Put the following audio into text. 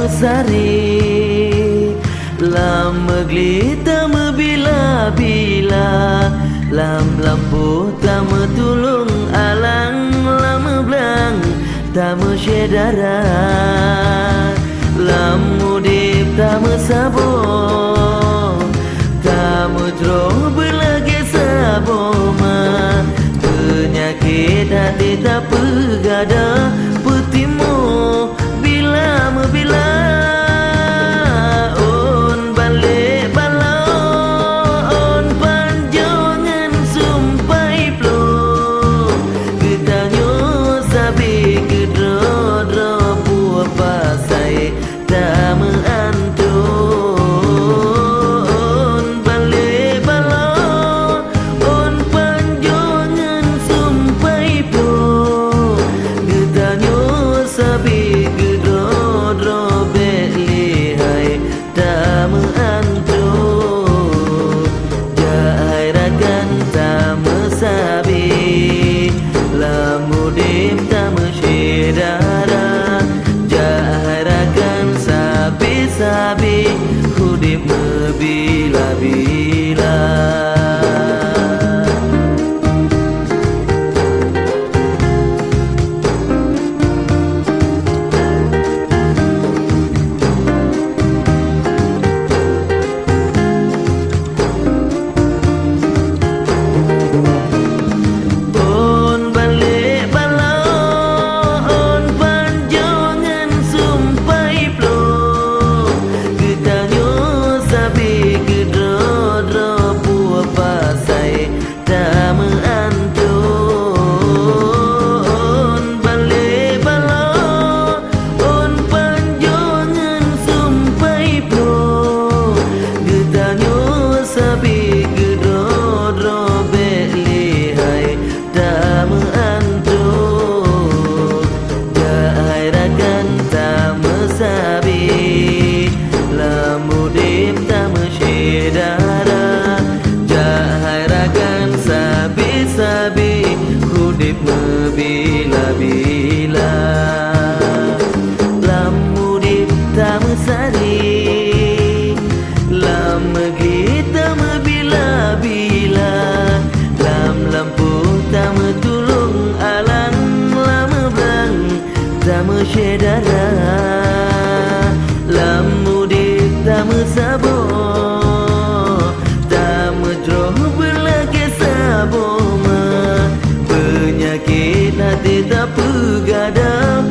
sari lam megli tama bila-bila lam lampu tama tulung alang lam belang tama syedara lam mudip tama sabo tama jro belagi sabo ma penyakit hati tak pegada petimu bila membila on balik balon panjangan sumpai plo gedanyo sabi gedro buah pasai tak meantun balik balon on panjangan sumpai plo gedanyo sabi gedro belihai tak meantun jairakan tak mesabi lamudim tak mesyedara jairakan sabi-sabi hudip bila-bila. Sabi hudip bila-bila lam mudip tak mesari lam megli tak bila-bila lam lampu tak metulung alang lam belang tak mesyedara lam mudip tak mesabo tak medroh belagi sabo penyakit hati tak pegada